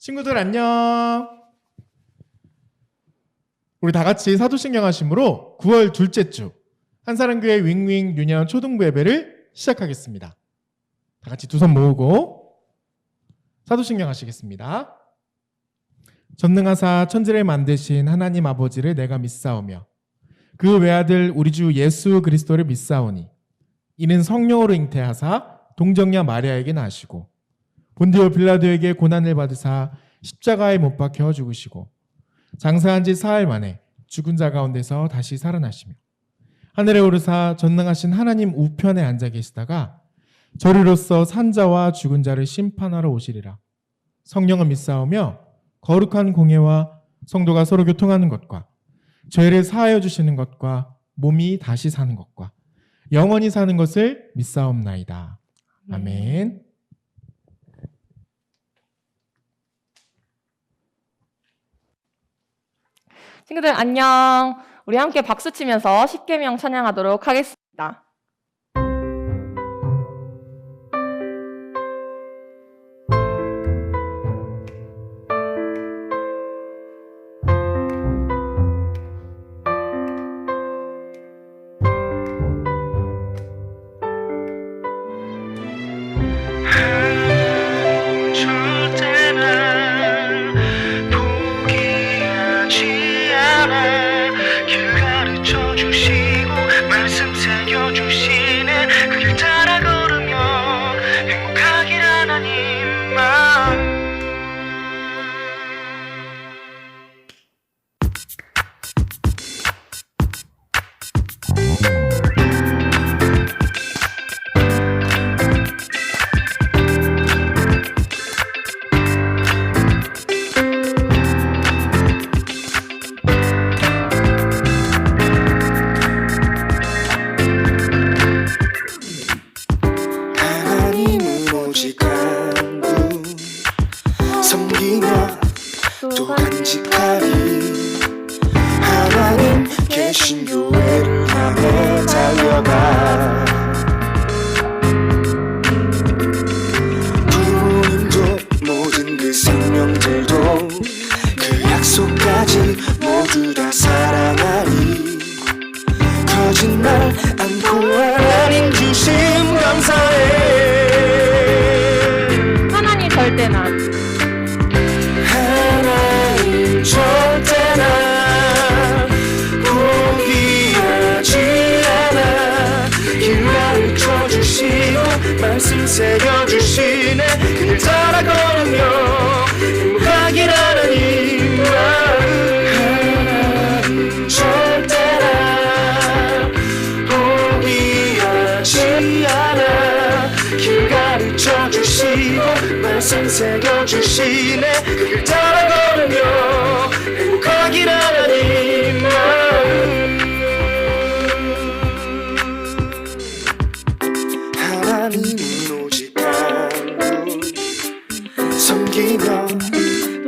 친구들 안녕. 우리 다 같이 사도신경 하심으로 9월 둘째 주 한사랑교회 윙윙 유년 초등부 예배를 시작하겠습니다. 다 같이 두 손 모으고 사도신경 하시겠습니다. 전능하사 천지를 만드신 하나님 아버지를 내가 믿사오며 그 외아들 우리 주 예수 그리스도를 믿사오니 이는 성령으로 잉태하사 동정녀 마리아에게 나시고 본디오 빌라도에게 고난을 받으사 십자가에 못 박혀 죽으시고 장사한 지 사흘 만에 죽은 자 가운데서 다시 살아나시며 하늘에 오르사 전능하신 하나님 우편에 앉아 계시다가 저리로서 산자와 죽은 자를 심판하러 오시리라. 성령을 믿사오며 거룩한 공예와 성도가 서로 교통하는 것과 죄를 사하여 주시는 것과 몸이 다시 사는 것과 영원히 사는 것을 믿사옵나이다. 아멘. 친구들 안녕. 우리 함께 박수 치면서 십계명 찬양하도록 하겠습니다. 말씀 새겨주시네. 그길 따라 걸으며 행복하길 하나님 하나님 절대나 포기하지 않아. 길 가르쳐 주시고 말씀 새겨주시네. 그길 따라 걸으며 행복하길 하나님 하나님은 오직 한분 섬기며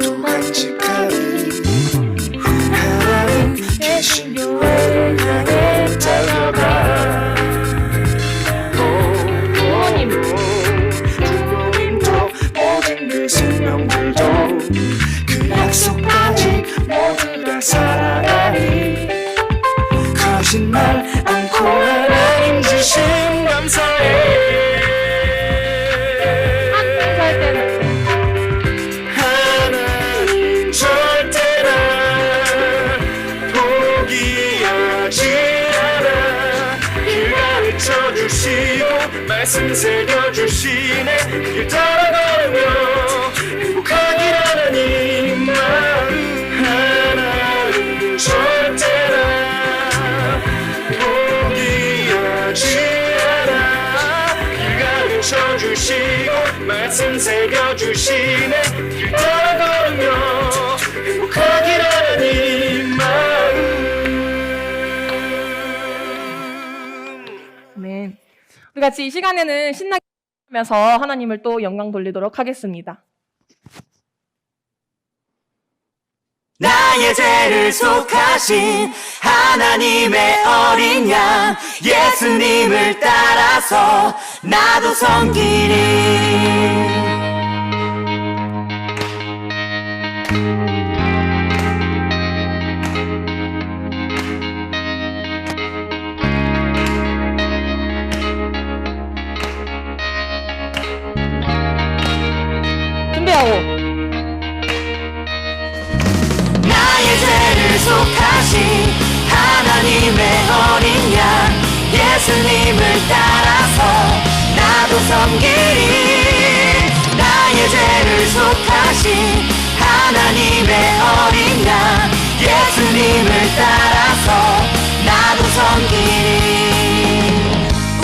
또 간직하리. 하나님 계신 교회를 향해 달려가. 부모님도 모든 그 생명들도 그 약속까지 모두 다 살아가리. 거짓말 않고 하나님 주신 감사해. 하나님 절대나 포기하지 않아. 길 가르쳐 주시고 말씀 새겨주시네. 그 길 따라 걸으며 행복하길 하나님 하나님 절대나 포기하지 않아. 길 가르쳐 주시고 말씀 새겨주시네. 길 따라 걸으며 행복하길 하나님 아멘. 우리 같이 이 시간에는 신나게 하면서 하나님을 또 영광 돌리도록 하겠습니다. 나의 죄를 속하신 하나님의 어린 양 예수님을 따라서 나도 섬기리. 섬기리. 나의 죄를 속하신 하나님의 어린 양 예수님을 따라서 나도 섬기리.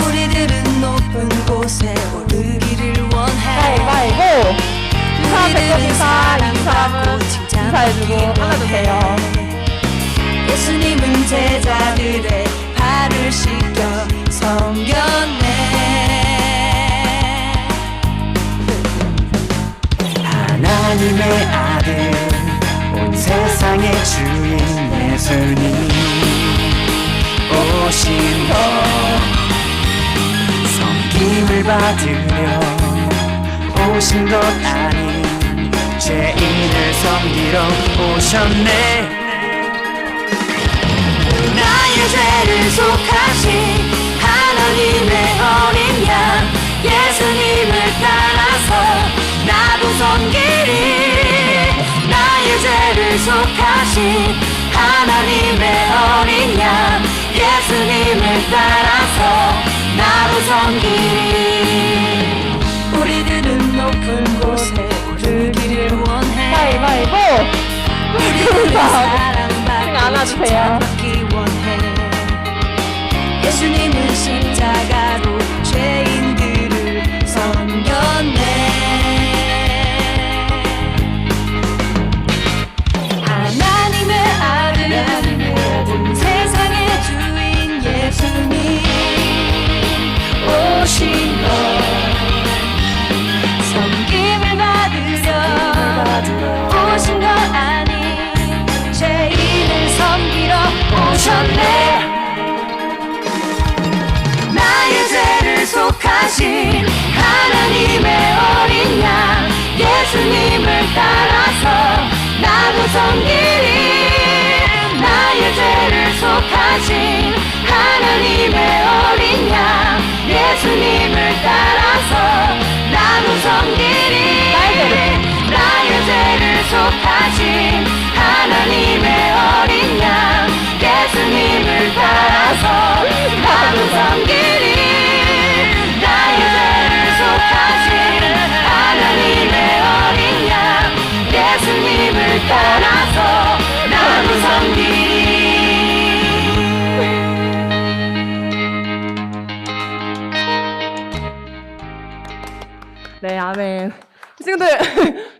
우리들은 높은 곳에 오르기를 원해. 가위바위보. 이사 백호 이사 이 사람은 인사해주고 하나도 돼요. 예수님은 제자들의 발을 씻겨 섬겼네. 하나님의 아들 온 세상의 주인 예수님 오신 것 섬김을 받으려 오신 것 아닌 죄인을 섬기러 오셨네. 나의 죄를 속하신 하나님의 어린 양 예수님을 따라서 나도 섬기리. 나의 죄를 속하신 하나님의 어린 양 예수님을 따라서 나도 섬기리. 우리들은 높은 곳에 오르기를 원해. 가위바위보. 우리들은 지금 안아주세요. 받기 원해. 예수님은 십자가로 죄인들을 섬겼네. 하나님의 아들 온 세상의 주인 예수님 오신 것 섬김을 받으려 오신 것 아닌 죄인을 섬기러 오셨네. 나의 죄를 속하신 하나님의 어린 양 예수님을 따라서 나도 섬기리. 나의 죄를 속하신 하나님의 어린 양 예수님을 따라서 나도 섬기리. 나의 죄를 속하신 하나님의 어린 양 예수님을 따라서 나도 섬기리. 나의 죄를 속하신 하나님의 어린 양 예수님을 따라서 나도 섬기리. 네, 아멘. 친구들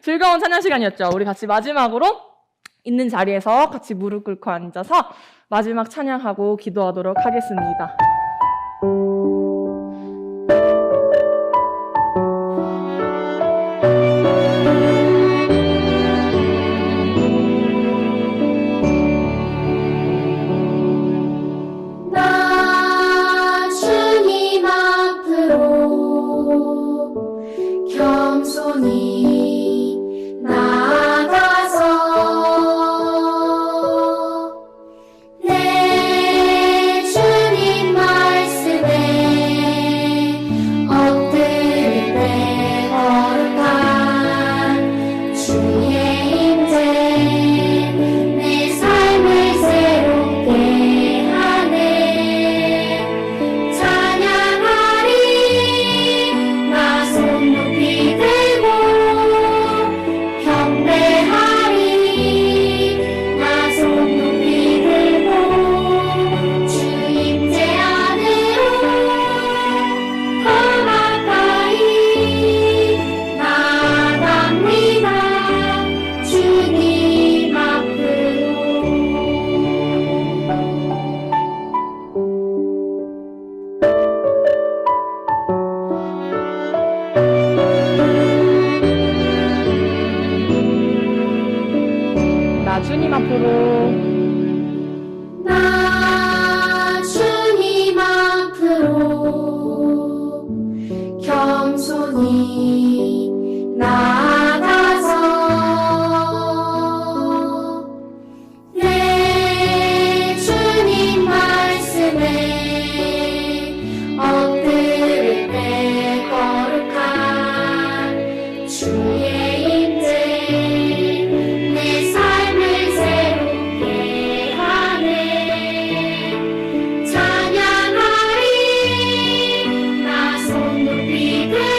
즐거운 찬양 시간이었죠. 우리 같이 마지막으로 있는 자리에서 같이 무릎 꿇고 앉아서 마지막 찬양하고 기도하도록 하겠습니다. 나 주님 앞으로 겸손히 나아가서 내 주님 말씀에 엎드릴 때 거룩한 주의 임재 내 삶을 새롭게 하네. 찬양하리 나 손 높이 들고 경배하리 나 손 높이 들고 주 임재 안으로 더 가까이 나아갑니다. 주님 앞으로 나 주님 앞으로 나 주님 앞으로 겸손히 나아가서 내 주님 말씀에 엎드릴 때 거룩한 주의 임재 내 삶을 새롭게 하네. 찬양하리 나 손 높이 들고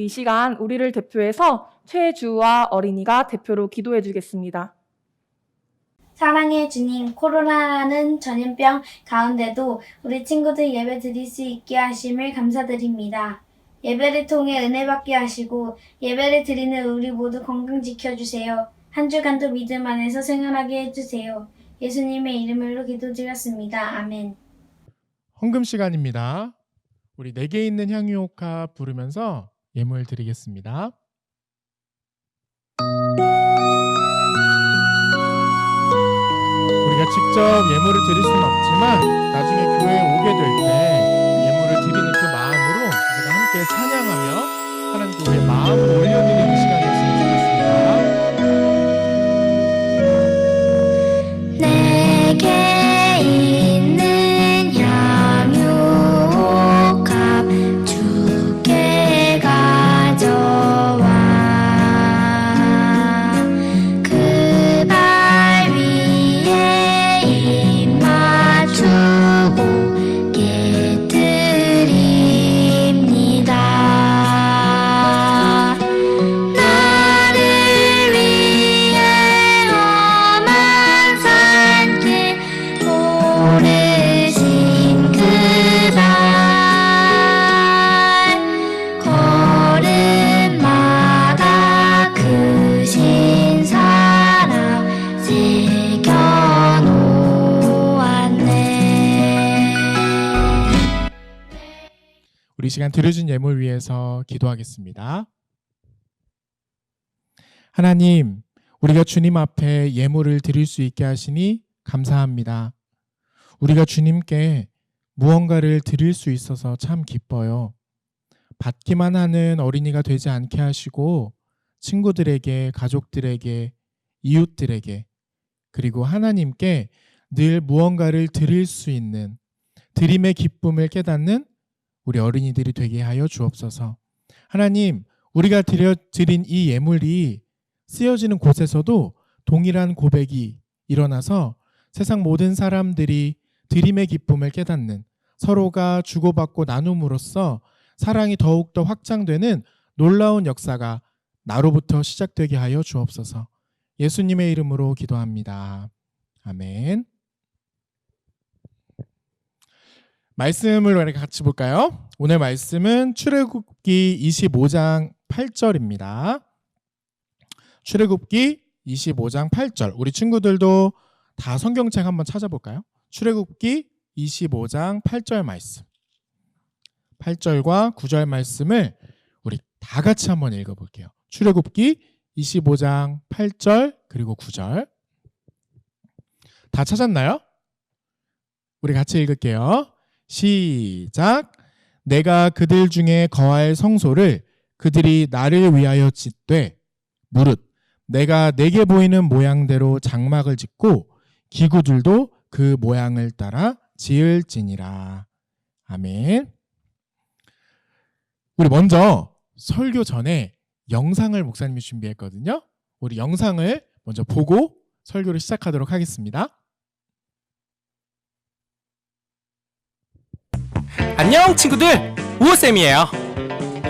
이 시간 우리를 대표해서 최주와 어린이가 대표로 기도해 주겠습니다. 사랑의 주님, 코로나라는 전염병 가운데도 우리 친구들 예배 드릴 수 있게 하심을 감사드립니다. 예배를 통해 은혜 받게 하시고 예배를 드리는 우리 모두 건강 지켜주세요. 한 주간도 믿음 안에서 생활하게 해주세요. 예수님의 이름으로 기도드렸습니다. 아멘. 헌금 시간입니다. 우리 내게 있는 향유옥합 부르면서 예물 드리겠습니다. 우리가 직접 예물을 드릴 수는 없지만 나중에 교회에 오게 될 때 예물을 드리는 그 마음으로 우리가 함께 찬양하며 하나님께 우리의 마음을 올려드리는 시간이었으면 좋겠습니다. 내게 있는 향유옥합 주께 가져와 그 발 위에 입 맞추고 깨뜨립니다. 나를 위해 험한 산길 오르신 그날 걸음마다 크신 사랑 새겨놓았네. 우리 시간 드려진 예물 위해서 기도하겠습니다. 하나님, 우리가 주님 앞에 예물을 드릴 수 있게 하시니 감사합니다. 우리가 주님께 무언가를 드릴 수 있어서 참 기뻐요. 받기만 하는 어린이가 되지 않게 하시고 친구들에게, 가족들에게, 이웃들에게, 그리고 하나님께 늘 무언가를 드릴 수 있는 드림의 기쁨을 깨닫는 우리 어린이들이 되게 하여 주옵소서. 하나님, 우리가 드린 이 예물이 쓰여지는 곳에서도 동일한 고백이 일어나서 세상 모든 사람들이 드림의 기쁨을 깨닫는, 서로가 주고받고 나눔으로써 사랑이 더욱더 확장되는 놀라운 역사가 나로부터 시작되게 하여 주옵소서. 예수님의 이름으로 기도합니다. 아멘. 말씀을 우리 같이 볼까요? 오늘 말씀은 출애굽기 25장 8절입니다. 출애굽기 25장 8절. 우리 친구들도 다 성경책 한번 찾아볼까요? 출애굽기 25장 8절 말씀. 8절과 9절 말씀을 우리 다 같이 한번 읽어볼게요. 출애굽기 25장 8절 그리고 9절. 다 찾았나요? 우리 같이 읽을게요. 시작. 내가 그들 중에 거할 성소를 그들이 나를 위하여 짓되 무릇 내가 내게 보이는 모양대로 장막을 짓고 기구들도 그 모양을 따라 지을지니라. 아멘. 우리 먼저 설교 전에 영상을 목사님이 준비했거든요. 우리 영상을 먼저 보고 설교를 시작하도록 하겠습니다. 안녕 친구들, 우호쌤이에요.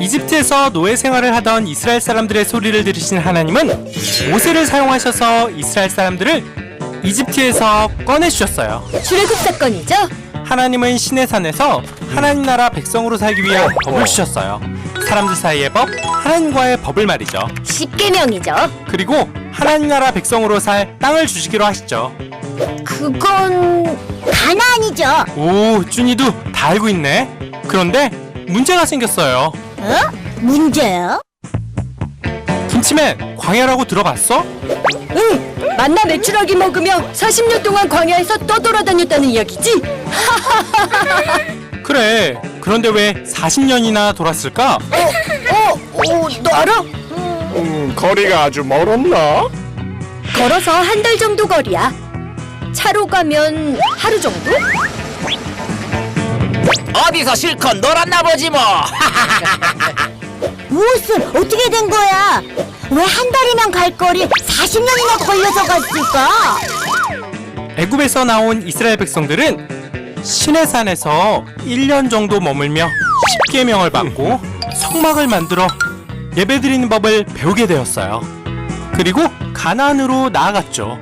이집트에서 노예 생활을 하던 이스라엘 사람들의 소리를 들으신 하나님은 모세를 사용하셔서 이스라엘 사람들을 이집트에서 꺼내주셨어요. 출애굽 사건이죠? 하나님은 시내산에서 하나님 나라 백성으로 살기 위한 법을 주셨어요. 사람들 사이의 법, 하나님과의 법을 말이죠. 십계명이죠. 그리고 하나님 나라 백성으로 살 땅을 주시기로 하시죠. 그건 가나안이죠. 오, 준이도 다 알고 있네. 그런데 문제가 생겼어요. 문제요? 김치맨, 광야라고 들어봤어? 응, 만나 메추라기 먹으며 40년 동안 광야에서 떠돌아다녔다는 이야기지? 그래, 그런데 왜 40년이나 돌았을까? 너 알아? 거리가 아주 멀었나? 걸어서 한 달 정도 거리야. 차로 가면 하루 정도? 어디서 실컷 놀았나 보지 뭐. 무엇을 어떻게 된 거야? 왜 한 달이면 갈 거리 40년이나 걸려서 갔을까? 애굽에서 나온 이스라엘 백성들은 시내산에서 1년 정도 머물며 십계명을 받고 성막을 만들어 예배드리는 법을 배우게 되었어요. 그리고 가나안으로 나아갔죠.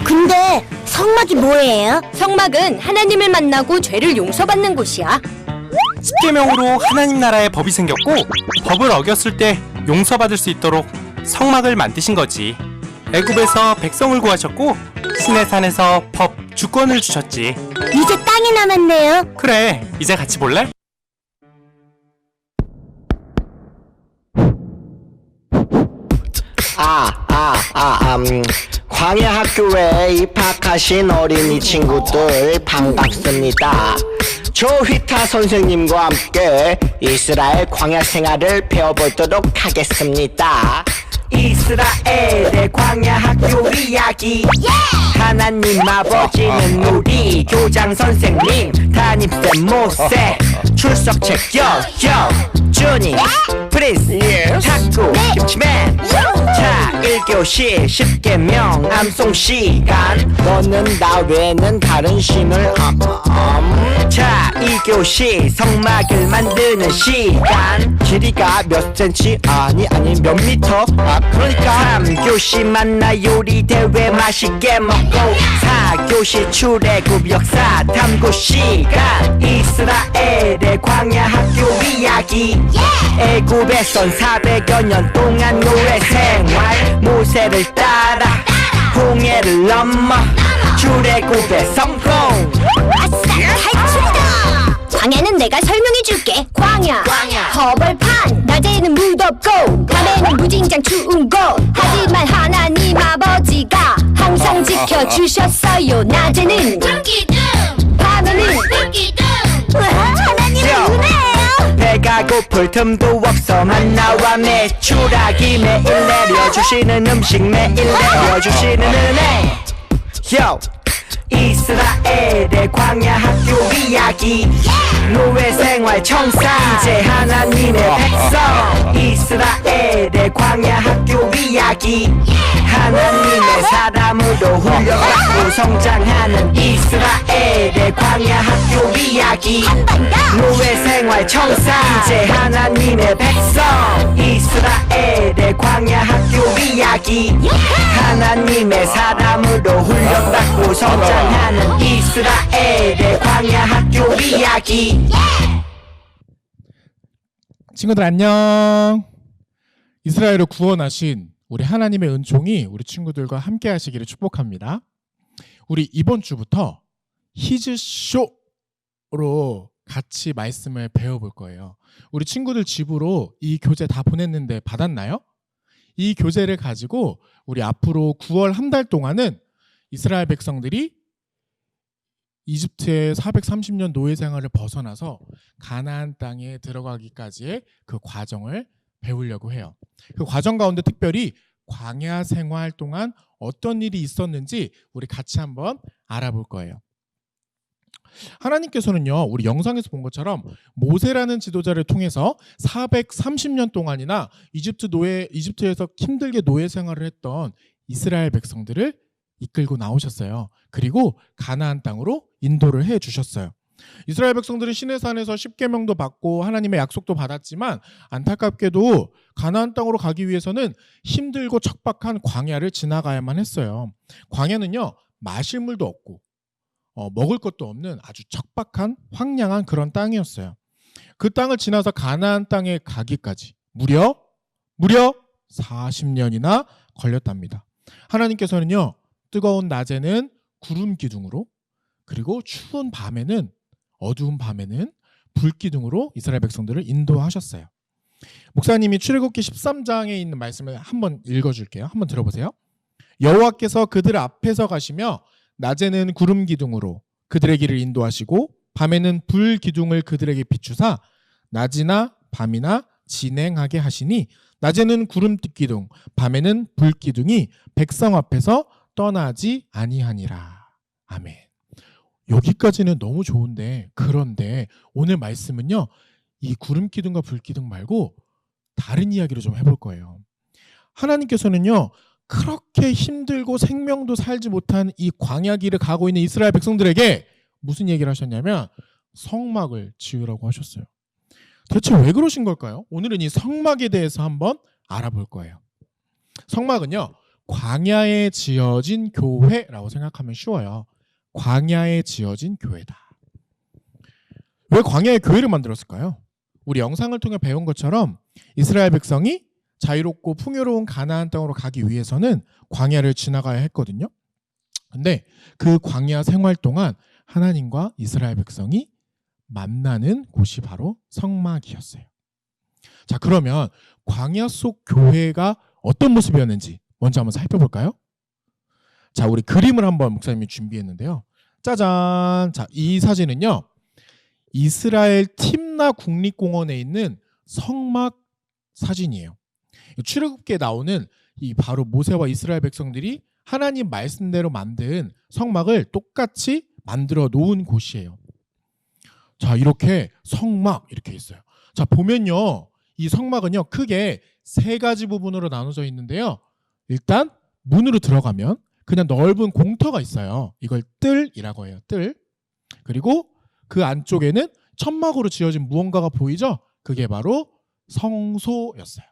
근데 성막이 뭐예요? 성막은 하나님을 만나고 죄를 용서받는 곳이야. 십계명으로 하나님 나라의 법이 생겼고 법을 어겼을 때 용서받을 수 있도록 성막을 만드신 거지. 애굽에서 백성을 구하셨고 시내산에서 법, 주권을 주셨지. 이제 땅이 남았네요. 그래, 이제 같이 볼래? 광야 학교에 입학하신 어린이 친구들 반갑습니다. 조휘타 선생님과 함께 이스라엘 광야 생활을 배워보도록 하겠습니다. 이스라엘의 광야 학교 이야기. 하나님 아버지는 우리 교장 선생님, 담임쌤 모세, 출석책 주니, 프린스, 탁구, 김치맨. 자, 1교시 10계명 암송 시간. 너는 나 외에는 다른 신을 자, 2교시 성막을 만드는 시간. 길이가 몇 센치 아니 몇 미터. 그러니까 3교시 만나 요리 대회 맛있게 먹고 4교시 출애굽 역사 탐구 시간. 이스라엘의 광야 학교 이야기. 애굽에선 400여 년 동안 노예 생활. 모세를 따라 홍해를 넘어 출애굽의 성공. 아싸, 탈출이다! 광야는 내가 설명해줄게. 광야 허벌판. 낮에는 무덥고 밤에는 무진장 추운 곳. 하지만 하나님 아버지가 항상 지켜주셨어요. 낮에는 밤에는 하나님의 은혜예요. 배가 고플 틈도 없어 만나와 메추라기. 매일 내려주시는 음식 매일 내려주시는 은혜. 이스라엘의 광야 학교 이야기. 노예 생활 청산 이제 하나님의 백성. 이스라엘의 광야 학교 이야기. 하나님의 사람으로 훈련받고 성장하는 이스라엘의 광야 학교 이야기. 노예 생활 청산 이제 하나님의 백성. 이스라엘의 광야 학교 이야기. 하나님의 사람으로 훈련받고 성장하는 이스라엘의 광야 학교 이야기. 친구들 안녕. 이스라엘을 구원하신 우리 하나님의 은총이 우리 친구들과 함께 하시기를 축복합니다. 우리 이번 주부터 히즈쇼로 같이 말씀을 배워볼 거예요. 우리 친구들 집으로 이 교재 다 보냈는데 받았나요? 이 교재를 가지고 우리 앞으로 9월 한 달 동안은 이스라엘 백성들이 이집트의 430년 노예 생활을 벗어나서 가나안 땅에 들어가기까지의 그 과정을 배우려고 해요. 그 과정 가운데 특별히 광야 생활 동안 어떤 일이 있었는지 우리 같이 한번 알아볼 거예요. 하나님께서는요, 우리 영상에서 본 것처럼 모세라는 지도자를 통해서 430년 동안이나 이집트에서 힘들게 노예 생활을 했던 이스라엘 백성들을 이끌고 나오셨어요. 그리고 가나안 땅으로 인도를 해 주셨어요. 이스라엘 백성들은 시내산에서 10계명도 받고 하나님의 약속도 받았지만 안타깝게도 가나안 땅으로 가기 위해서는 힘들고 척박한 광야를 지나가야만 했어요. 광야는요, 마실 물도 없고 먹을 것도 없는 아주 척박한 황량한 그런 땅이었어요. 그 땅을 지나서 가나안 땅에 가기까지 무려 40년이나 걸렸답니다. 하나님께서는요, 뜨거운 낮에는 구름 기둥으로, 그리고 추운 밤에는, 어두운 밤에는 불 기둥으로 이스라엘 백성들을 인도하셨어요. 목사님이 출애굽기 13장에 있는 말씀을 한번 읽어줄게요. 한번 들어보세요. 여호와께서 그들 앞에서 가시며 낮에는 구름 기둥으로 그들의 길을 인도하시고 밤에는 불 기둥을 그들에게 비추사 낮이나 밤이나 진행하게 하시니 낮에는 구름 기둥, 밤에는 불 기둥이 백성 앞에서 떠나지 아니하니라. 아멘. 여기까지는 너무 좋은데, 그런데 오늘 말씀은요, 이 구름 기둥과 불 기둥 말고 다른 이야기를 좀 해볼 거예요. 하나님께서는요, 그렇게 힘들고 생명도 살지 못한 이 광야 길을 가고 있는 이스라엘 백성들에게 무슨 얘기를 하셨냐면 성막을 지으라고 하셨어요. 대체 왜 그러신 걸까요? 오늘은 이 성막에 대해서 한번 알아볼 거예요. 성막은요, 광야에 지어진 교회라고 생각하면 쉬워요. 광야에 지어진 교회다. 왜 광야에 교회를 만들었을까요? 우리 영상을 통해 배운 것처럼 이스라엘 백성이 자유롭고 풍요로운 가나안 땅으로 가기 위해서는 광야를 지나가야 했거든요. 근데 그 광야 생활 동안 하나님과 이스라엘 백성이 만나는 곳이 바로 성막이었어요. 자, 그러면 광야 속 교회가 어떤 모습이었는지 먼저 한번 살펴볼까요? 자, 우리 그림을 한번 목사님이 준비했는데요. 짜잔! 자, 이 사진은요, 이스라엘 팀나 국립공원에 있는 성막 사진이에요. 출애굽기에 나오는 이 바로 모세와 이스라엘 백성들이 하나님 말씀대로 만든 성막을 똑같이 만들어 놓은 곳이에요. 자, 이렇게 성막 이렇게 있어요. 자, 보면요, 이 성막은요 크게 세 가지 부분으로 나눠져 있는데요. 일단 문으로 들어가면 그냥 넓은 공터가 있어요. 이걸 뜰이라고 해요. 뜰. 그리고 그 안쪽에는 천막으로 지어진 무언가가 보이죠? 그게 바로 성소였어요.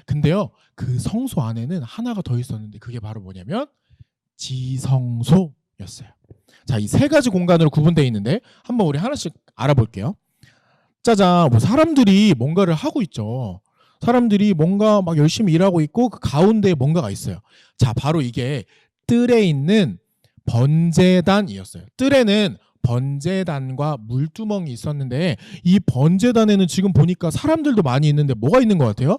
근데요, 그 성소 안에는 하나가 더 있었는데 그게 바로 뭐냐면 지성소였어요. 자, 이 세 가지 공간으로 구분되어 있는데 한번 우리 하나씩 알아볼게요. 짜잔, 뭐 사람들이 뭔가를 하고 있죠. 사람들이 뭔가 막 열심히 일하고 있고 그 가운데에 뭔가가 있어요. 자, 바로 이게 뜰에 있는 번제단이었어요. 뜰에는 번제단과 물두멍이 있었는데 이 번제단에는 지금 보니까 사람들도 많이 있는데 뭐가 있는 것 같아요?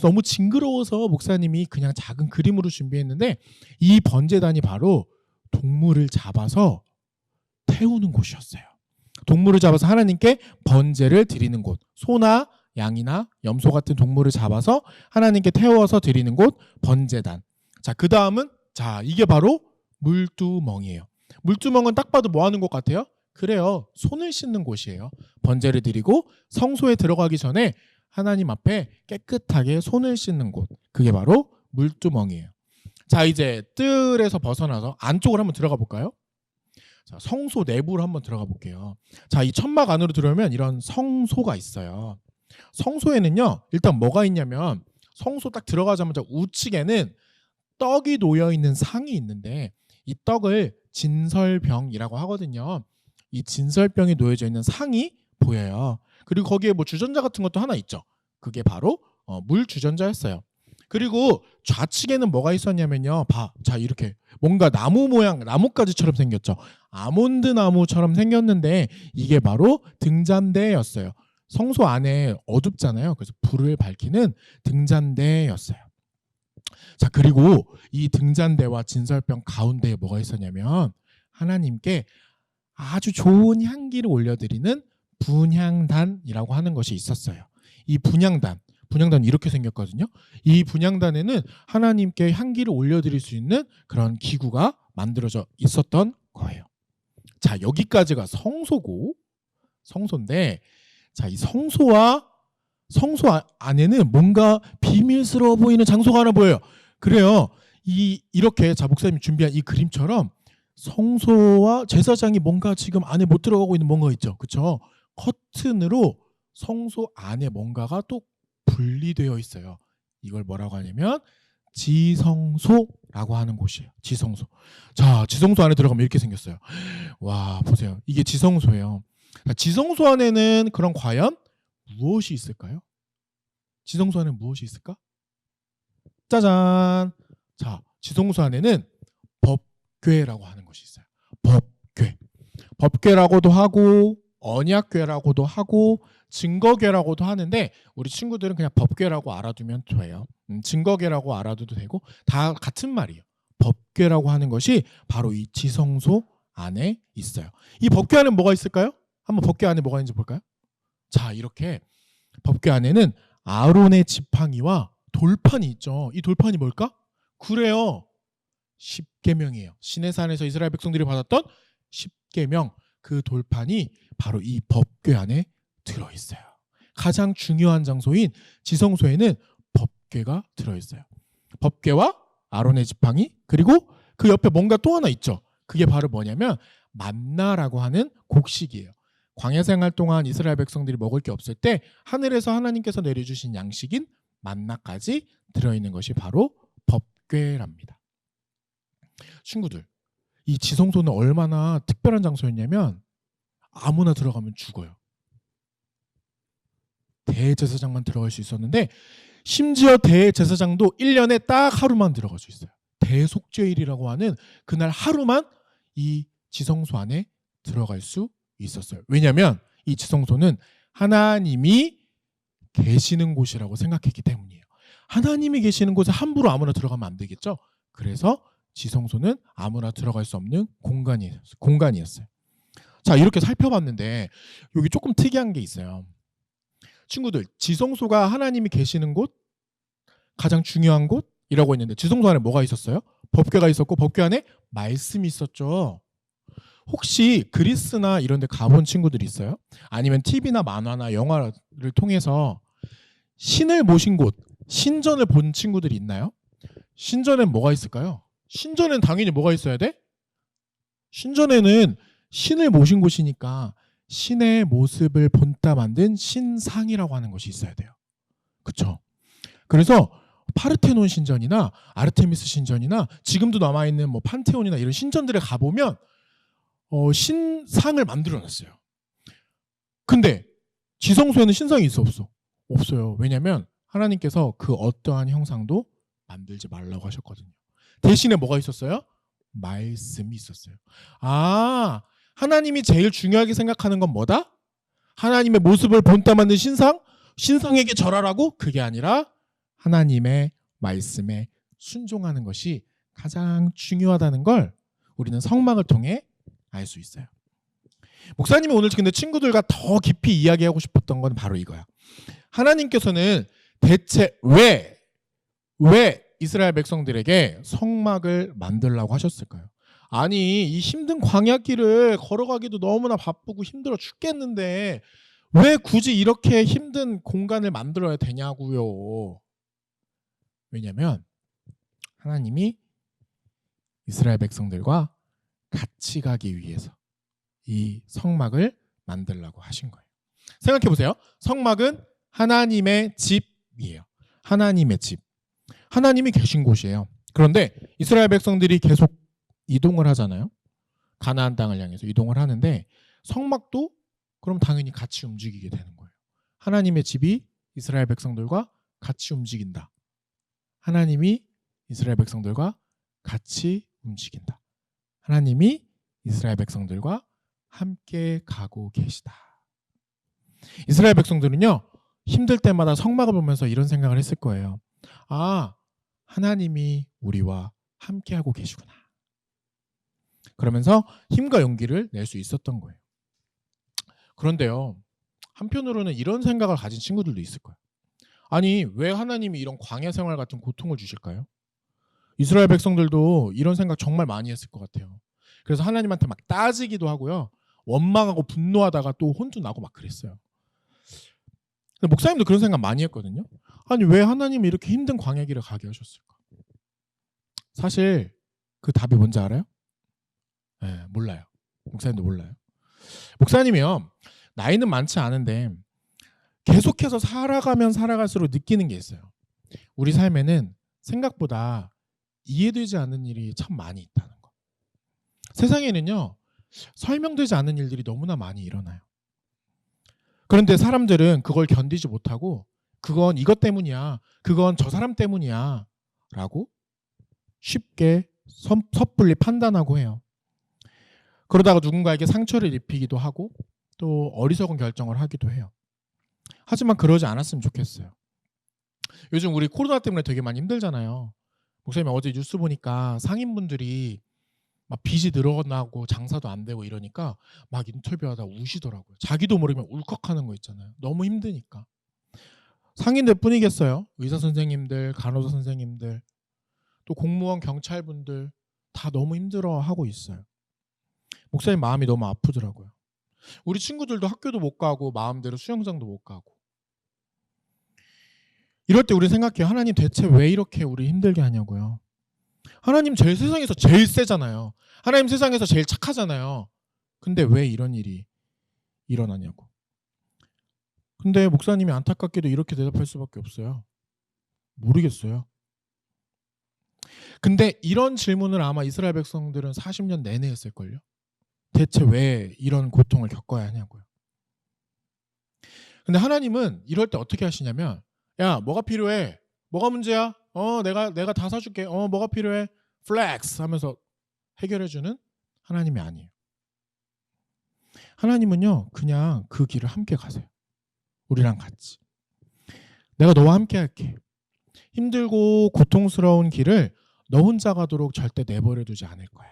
너무 징그러워서 목사님이 그냥 작은 그림으로 준비했는데 이 번제단이 바로 동물을 잡아서 태우는 곳이었어요. 동물을 잡아서 하나님께 번제를 드리는 곳, 소나 양이나 염소 같은 동물을 잡아서 하나님께 태워서 드리는 곳 번제단. 자, 그 다음은 자, 이게 바로 물두멍이에요. 물두멍은 딱 봐도 뭐 하는 것 같아요? 그래요, 손을 씻는 곳이에요. 번제를 드리고 성소에 들어가기 전에 하나님 앞에 깨끗하게 손을 씻는 곳, 그게 바로 물두멍이에요. 자, 이제 뜰에서 벗어나서 안쪽으로 한번 들어가 볼까요? 자, 성소 내부로 한번 들어가 볼게요. 자, 이 천막 안으로 들어오면 이런 성소가 있어요. 성소에는요, 일단 뭐가 있냐면 성소 딱 들어가자마자 우측에는 떡이 놓여 있는 상이 있는데 이 떡을 진설병이라고 하거든요. 이 진설병이 놓여져 있는 상이 보여요. 그리고 거기에 뭐 주전자 같은 것도 하나 있죠. 그게 바로 물 주전자였어요. 그리고 좌측에는 뭐가 있었냐면요. 자, 이렇게 뭔가 나무 모양, 나뭇가지처럼 생겼죠. 아몬드 나무처럼 생겼는데 이게 바로 등잔대였어요. 성소 안에 어둡잖아요. 그래서 불을 밝히는 등잔대였어요. 자, 그리고 이 등잔대와 진설병 가운데에 뭐가 있었냐면 하나님께 아주 좋은 향기를 올려드리는 분향단이라고 하는 것이 있었어요. 이 분향단 이렇게 생겼거든요. 이 분향단에는 하나님께 향기를 올려드릴 수 있는 그런 기구가 만들어져 있었던 거예요. 자, 여기까지가 성소인데, 자, 이 성소 안에는 뭔가 비밀스러워 보이는 장소가 하나 보여요. 그래요. 이렇게 자, 목사님이 준비한 이 그림처럼 성소와 제사장이 뭔가 지금 안에 못 들어가고 있는 뭔가 있죠. 그렇죠? 커튼으로 성소 안에 뭔가가 또 분리되어 있어요. 이걸 뭐라고 하냐면 지성소라고 하는 곳이에요. 지성소. 자, 지성소 안에 들어가면 이렇게 생겼어요. 와, 보세요. 이게 지성소예요. 지성소 안에는 그럼 과연 무엇이 있을까요? 지성소 안에 무엇이 있을까? 짜잔. 자, 지성소 안에는 법궤라고 하는 것이 있어요. 법궤라고도 하고 언약궤라고도 하고 증거궤라고도 하는데 우리 친구들은 그냥 법궤라고 알아두면 돼요. 증거궤라고 알아둬도 되고 다 같은 말이에요. 법궤라고 하는 것이 바로 이 지성소 안에 있어요. 이 법궤 안에 뭐가 있을까요? 한번 법궤 안에 뭐가 있는지 볼까요? 자, 이렇게 법궤 안에는 아론의 지팡이와 돌판이 있죠. 이 돌판이 뭘까? 그래요, 십계명이에요. 시내산에서 이스라엘 백성들이 받았던 십계명, 그 돌판이 바로 이 법궤 안에 들어있어요. 가장 중요한 장소인 지성소에는 법궤가 들어있어요. 법궤와 아론의 지팡이, 그리고 그 옆에 뭔가 또 하나 있죠. 그게 바로 뭐냐면 만나라고 하는 곡식이에요. 광야 생활 동안 이스라엘 백성들이 먹을 게 없을 때 하늘에서 하나님께서 내려주신 양식인 만나까지 들어있는 것이 바로 법궤랍니다. 친구들, 이 지성소는 얼마나 특별한 장소였냐면 아무나 들어가면 죽어요. 대제사장만 들어갈 수 있었는데 심지어 대제사장도 1년에 딱 하루만 들어갈 수 있어요. 대속죄일이라고 하는 그날 하루만 이 지성소 안에 들어갈 수 있었어요. 왜냐하면 이 지성소는 하나님이 계시는 곳이라고 생각했기 때문이에요. 하나님이 계시는 곳에 함부로 아무나 들어가면 안 되겠죠. 그래서 지성소는 아무나 들어갈 수 없는 공간이었어요. 자, 이렇게 살펴봤는데 여기 조금 특이한 게 있어요. 친구들, 지성소가 하나님이 계시는 곳, 가장 중요한 곳이라고 했는데 지성소 안에 뭐가 있었어요? 법궤가 있었고 법궤 안에 말씀이 있었죠. 혹시 그리스나 이런 데 가본 친구들이 있어요? 아니면 TV나 만화나 영화를 통해서 신을 모신 곳, 신전을 본 친구들이 있나요? 신전엔 뭐가 있을까요? 신전엔 당연히 뭐가 있어야 돼? 신전에는 신을 모신 곳이니까 신의 모습을 본따 만든 신상이라고 하는 것이 있어야 돼요. 그렇죠? 그래서 파르테논 신전이나 아르테미스 신전이나 지금도 남아있는 뭐 판테온이나 이런 신전들에 가보면 신상을 만들어놨어요. 근데 지성소에는 신상이 있어 없어? 없어요. 왜냐하면 하나님께서 그 어떠한 형상도 만들지 말라고 하셨거든요. 대신에 뭐가 있었어요? 말씀이 있었어요. 아, 하나님이 제일 중요하게 생각하는 건 뭐다? 하나님의 모습을 본따 만든 신상? 신상에게 절하라고? 그게 아니라 하나님의 말씀에 순종하는 것이 가장 중요하다는 걸 우리는 성막을 통해 알 수 있어요. 목사님이 오늘 근데 친구들과 더 깊이 이야기하고 싶었던 건 바로 이거야. 하나님께서는 대체 왜 이스라엘 백성들에게 성막을 만들라고 하셨을까요? 아니, 이 힘든 광야길을 걸어가기도 너무나 바쁘고 힘들어 죽겠는데 왜 굳이 이렇게 힘든 공간을 만들어야 되냐고요. 왜냐하면 하나님이 이스라엘 백성들과 같이 가기 위해서 이 성막을 만들라고 하신 거예요. 생각해 보세요. 성막은 하나님의 집이에요. 하나님의 집. 하나님이 계신 곳이에요. 그런데 이스라엘 백성들이 계속 이동을 하잖아요. 가나안 땅을 향해서 이동을 하는데 성막도 그럼 당연히 같이 움직이게 되는 거예요. 하나님의 집이 이스라엘 백성들과 같이 움직인다. 하나님이 이스라엘 백성들과 같이 움직인다. 하나님이 이스라엘 백성들과 함께 가고 계시다. 이스라엘 백성들은요, 힘들 때마다 성막을 보면서 이런 생각을 했을 거예요. 아, 하나님이 우리와 함께하고 계시구나. 그러면서 힘과 용기를 낼 수 있었던 거예요. 그런데요, 한편으로는 이런 생각을 가진 친구들도 있을 거예요. 아니, 왜 하나님이 이런 광야 생활 같은 고통을 주실까요? 이스라엘 백성들도 이런 생각 정말 많이 했을 것 같아요. 그래서 하나님한테 막 따지기도 하고요. 원망하고 분노하다가 또 혼도 나고 막 그랬어요. 근데 목사님도 그런 생각 많이 했거든요. 아니, 왜 하나님이 이렇게 힘든 광야길을 가게 하셨을까? 사실 그 답이 뭔지 알아요? 네, 몰라요. 목사님도 몰라요. 목사님이요, 나이는 많지 않은데 계속해서 살아가면 살아갈수록 느끼는 게 있어요. 우리 삶에는 생각보다 이해되지 않는 일이 참 많이 있다는 거. 세상에는요, 설명되지 않는 일들이 너무나 많이 일어나요. 그런데 사람들은 그걸 견디지 못하고 그건 이것 때문이야, 그건 저 사람 때문이야 라고 쉽게 섣불리 판단하고 해요. 그러다가 누군가에게 상처를 입히기도 하고 또 어리석은 결정을 하기도 해요. 하지만 그러지 않았으면 좋겠어요. 요즘 우리 코로나 때문에 되게 많이 힘들잖아요. 목사님 어제 뉴스 보니까 상인분들이 막 빚이 늘어나고 장사도 안 되고 이러니까 막 인터뷰하다 우시더라고요. 자기도 모르면 울컥하는 거 있잖아요. 너무 힘드니까. 상인들 뿐이겠어요. 의사 선생님들, 간호사 선생님들, 또 공무원, 경찰분들 다 너무 힘들어하고 있어요. 목사님 마음이 너무 아프더라고요. 우리 친구들도 학교도 못 가고 마음대로 수영장도 못 가고. 이럴 때 우리 생각해요. 하나님 대체 왜 이렇게 우리 힘들게 하냐고요. 하나님 세상에서 제일 세잖아요. 하나님 세상에서 제일 착하잖아요. 근데 왜 이런 일이 일어나냐고. 근데 목사님이 안타깝게도 이렇게 대답할 수밖에 없어요. 모르겠어요. 근데 이런 질문을 아마 이스라엘 백성들은 40년 내내 했을걸요. 대체 왜 이런 고통을 겪어야 하냐고요. 근데 하나님은 이럴 때 어떻게 하시냐면, 야, 뭐가 필요해? 뭐가 문제야? 내가 다 사줄게. 뭐가 필요해? 플렉스 하면서 해결해주는 하나님이 아니에요. 하나님은요, 그냥 그 길을 함께 가세요. 우리랑 같이. 내가 너와 함께 할게. 힘들고 고통스러운 길을 너 혼자 가도록 절대 내버려 두지 않을 거야.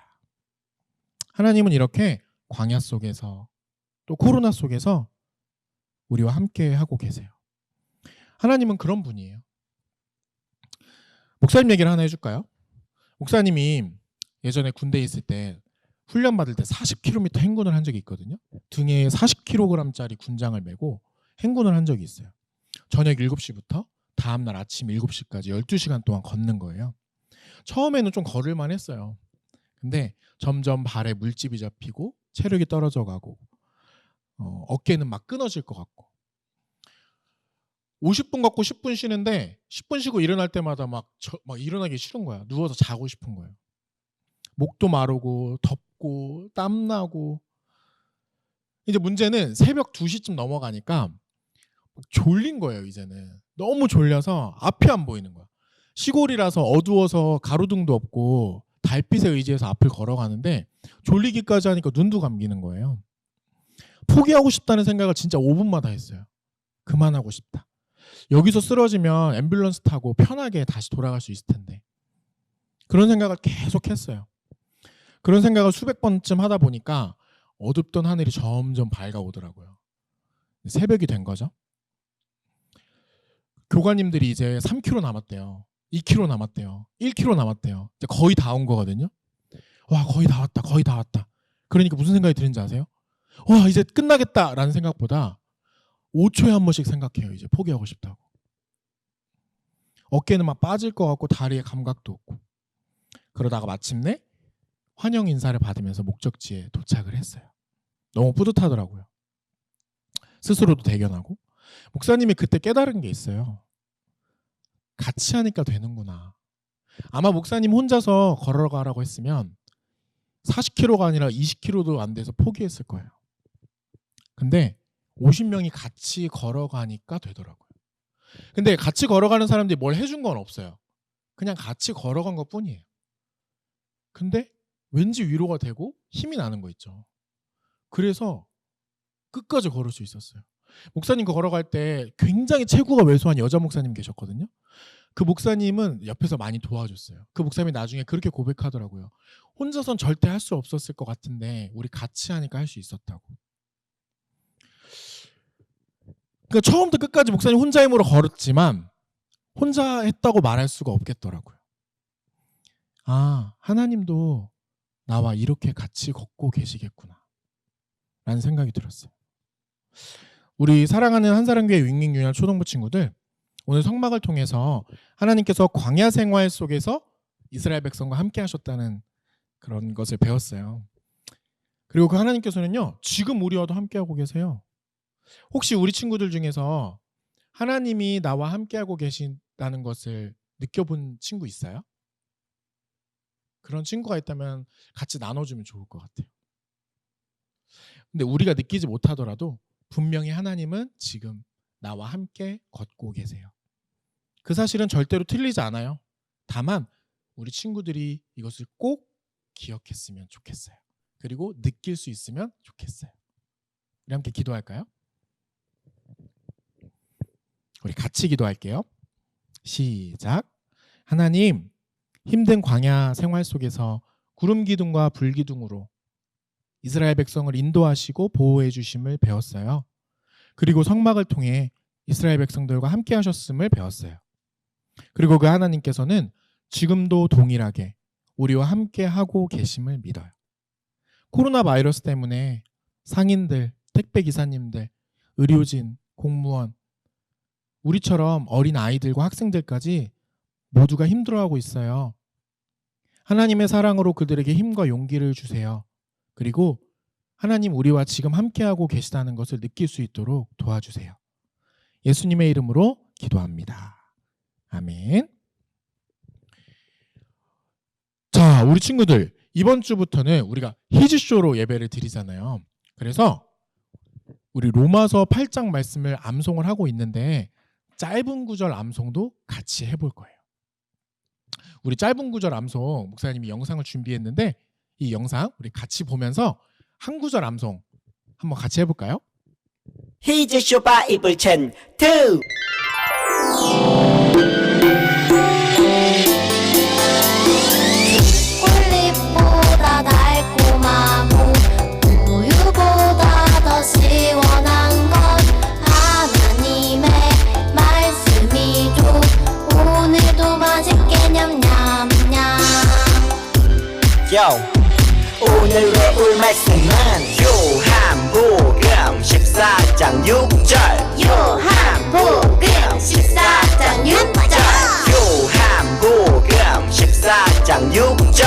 하나님은 이렇게 광야 속에서 또 코로나 속에서 우리와 함께 하고 계세요. 하나님은 그런 분이에요. 목사님 얘기를 하나 해줄까요? 목사님이 예전에 군대에 있을 때 훈련 받을 때 40km 행군을 한 적이 있거든요. 등에 40kg짜리 군장을 메고 행군을 한 적이 있어요. 저녁 7시부터 다음날 아침 7시까지 12시간 동안 걷는 거예요. 처음에는 좀 걸을만 했어요. 근데 점점 발에 물집이 잡히고 체력이 떨어져 가고 어깨는 막 끊어질 것 같고 50분 걷고 10분 쉬는데 10분 쉬고 일어날 때마다 막 일어나기 싫은 거야. 누워서 자고 싶은 거예요. 목도 마르고 덥고 땀나고. 이제 문제는 새벽 2시쯤 넘어가니까 졸린 거예요. 이제는 너무 졸려서 앞이 안 보이는 거야. 시골이라서 어두워서 가로등도 없고 달빛에 의지해서 앞을 걸어가는데 졸리기까지 하니까 눈도 감기는 거예요. 포기하고 싶다는 생각을 진짜 5분마다 했어요. 그만하고 싶다. 여기서 쓰러지면 앰뷸런스 타고 편하게 다시 돌아갈 수 있을 텐데. 그런 생각을 계속 했어요. 그런 생각을 수백 번쯤 하다 보니까 어둡던 하늘이 점점 밝아오더라고요. 새벽이 된 거죠. 교관님들이 이제 3km 남았대요. 2km 남았대요. 1km 남았대요. 이제 거의 다 온 거거든요. 와, 거의 다 왔다. 거의 다 왔다. 그러니까 무슨 생각이 드는지 아세요? 와, 이제 끝나겠다라는 생각보다 5초에 한 번씩 생각해요. 이제 포기하고 싶다고. 어깨는 막 빠질 것 같고 다리에 감각도 없고. 그러다가 마침내 환영 인사를 받으면서 목적지에 도착을 했어요. 너무 뿌듯하더라고요. 스스로도 대견하고. 목사님이 그때 깨달은 게 있어요. 같이 하니까 되는구나. 아마 목사님 혼자서 걸어가라고 했으면 40km가 아니라 20km도 안 돼서 포기했을 거예요. 근데 50명이 같이 걸어가니까 되더라고요. 근데 같이 걸어가는 사람들이 뭘 해준 건 없어요. 그냥 같이 걸어간 것 뿐이에요. 근데 왠지 위로가 되고 힘이 나는 거 있죠. 그래서 끝까지 걸을 수 있었어요. 목사님 걸어갈 때 굉장히 체구가 왜소한 여자 목사님 계셨거든요. 그 목사님은 옆에서 많이 도와줬어요. 그 목사님이 나중에 그렇게 고백하더라고요. 혼자선 절대 할 수 없었을 것 같은데 우리 같이 하니까 할 수 있었다고. 그러니까 처음부터 끝까지 목사님 혼자 힘으로 걸었지만 혼자 했다고 말할 수가 없겠더라고요. 아, 하나님도 나와 이렇게 같이 걷고 계시겠구나 라는 생각이 들었어요. 우리 사랑하는 한사랑교회 윙윙 유년 초등부 친구들, 오늘 성막을 통해서 하나님께서 광야 생활 속에서 이스라엘 백성과 함께 하셨다는 그런 것을 배웠어요. 그리고 그 하나님께서는요, 지금 우리와도 함께 하고 계세요. 혹시 우리 친구들 중에서 하나님이 나와 함께 하고 계신다는 것을 느껴본 친구 있어요? 그런 친구가 있다면 같이 나눠주면 좋을 것 같아요. 근데 우리가 느끼지 못하더라도 분명히 하나님은 지금 나와 함께 걷고 계세요. 그 사실은 절대로 틀리지 않아요. 다만 우리 친구들이 이것을 꼭 기억했으면 좋겠어요. 그리고 느낄 수 있으면 좋겠어요. 우리 함께 기도할까요? 우리 같이 기도할게요. 시작. 하나님, 힘든 광야 생활 속에서 구름 기둥과 불 기둥으로 이스라엘 백성을 인도하시고 보호해 주심을 배웠어요. 그리고 성막을 통해 이스라엘 백성들과 함께 하셨음을 배웠어요. 그리고 그 하나님께서는 지금도 동일하게 우리와 함께 하고 계심을 믿어요. 코로나 바이러스 때문에 상인들, 택배 기사님들, 의료진, 공무원, 우리처럼 어린 아이들과 학생들까지 모두가 힘들어하고 있어요. 하나님의 사랑으로 그들에게 힘과 용기를 주세요. 그리고 하나님 우리와 지금 함께하고 계시다는 것을 느낄 수 있도록 도와주세요. 예수님의 이름으로 기도합니다. 아멘. 자, 우리 친구들, 이번 주부터는 우리가 히즈쇼로 예배를 드리잖아요. 그래서 우리 로마서 8장 말씀을 암송을 하고 있는데 짧은 구절 암송도 같이 해볼 거예요. 우리 짧은 구절 암송 목사님이 영상을 준비했는데 이 영상 우리 같이 보면서 한 구절 암송 한번 같이 해볼까요? 히즈쇼 바이블 챈 2 꿀잎보다 달콤하고 우유보다 더 시원한 건 하나님의 말씀이죠. 오늘도 맛있게 냠냠냠. 오늘 배울 말씀은 요한복음 14장 6절 요한복음 14장 6절 요한복음 14장 6절